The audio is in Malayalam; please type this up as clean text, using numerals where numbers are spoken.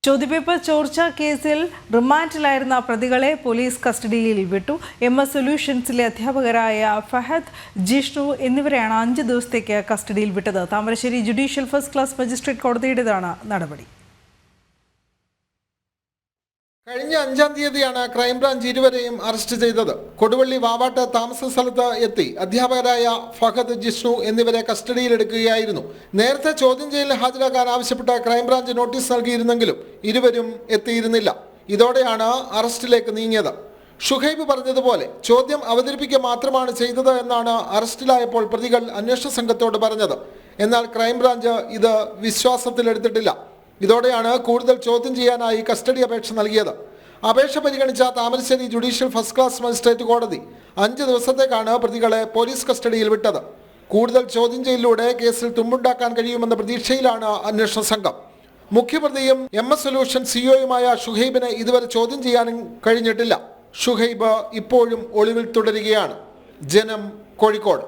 ചോദ്യപേപ്പർ ചോർച്ച കേസിൽ റിമാൻഡിലായിരുന്ന പ്രതികളെ പോലീസ് കസ്റ്റഡിയിൽ വിട്ടു. MS സൊല്യൂഷൻസിലെ അധ്യാപകരായ ഫഹദ്, ജിഷ്ണു എന്നിവരെയാണ് 5 ദിവസത്തേക്ക് കസ്റ്റഡിയിൽ വിട്ടത്. Thamarassery judicial first class magistrate കോടതിയുടേതാണ് നടപടി. കഴിഞ്ഞ 5-ാം തീയതിയാണ് ക്രൈംബ്രാഞ്ച് ഇരുവരെയും അറസ്റ്റ് ചെയ്തത്. കൊടുവള്ളി വാവാട്ട് താമസ സ്ഥലത്ത് എത്തി അധ്യാപകരായ ഫഹദ്, ജിഷ്ണു എന്നിവരെ കസ്റ്റഡിയിലെടുക്കുകയായിരുന്നു. നേരത്തെ ചോദ്യം ചെയ്യലിൽ ഹാജരാക്കാൻ ആവശ്യപ്പെട്ട ക്രൈംബ്രാഞ്ച് നോട്ടീസ് നൽകിയിരുന്നെങ്കിലും ഇരുവരും എത്തിയിരുന്നില്ല. ഇതോടെയാണ് അറസ്റ്റിലേക്ക് നീങ്ങിയത്. ഷുഹൈബ് പറഞ്ഞതുപോലെ ചോദ്യം അവതരിപ്പിക്കുക മാത്രമാണ് ചെയ്തത് എന്നാണ് അറസ്റ്റിലായപ്പോൾ പ്രതികൾ അന്വേഷണ സംഘത്തോട് പറഞ്ഞത്. എന്നാൽ ക്രൈംബ്രാഞ്ച് ഇത് വിശ്വാസത്തിലെടുത്തിട്ടില്ല. ഇതോടെയാണ് കൂടുതൽ ചോദ്യം ചെയ്യാനായി കസ്റ്റഡി അപേക്ഷ നൽകിയത്. അപേക്ഷ പരിഗണിച്ച Thamarassery judicial first class magistrate കോടതി 5 ദിവസത്തേക്കാണ് പ്രതികളെ പോലീസ് കസ്റ്റഡിയിൽ വിട്ടത്. കൂടുതൽ ചോദ്യം ചെയ്യലിലൂടെ കേസിൽ തുമ്പുണ്ടാക്കാൻ കഴിയുമെന്ന പ്രതീക്ഷയിലാണ് അന്വേഷണ സംഘം. മുഖ്യപ്രതിയും MS സൊല്യൂഷൻ CEOയുമായ ഷുഹൈബിനെ ഇതുവരെ ചോദ്യം ചെയ്യാനും കഴിഞ്ഞിട്ടില്ല. ഷുഹൈബ് ഇപ്പോഴും ഒളിവിൽ തുടരുകയാണ്. ജനം, കോഴിക്കോട്.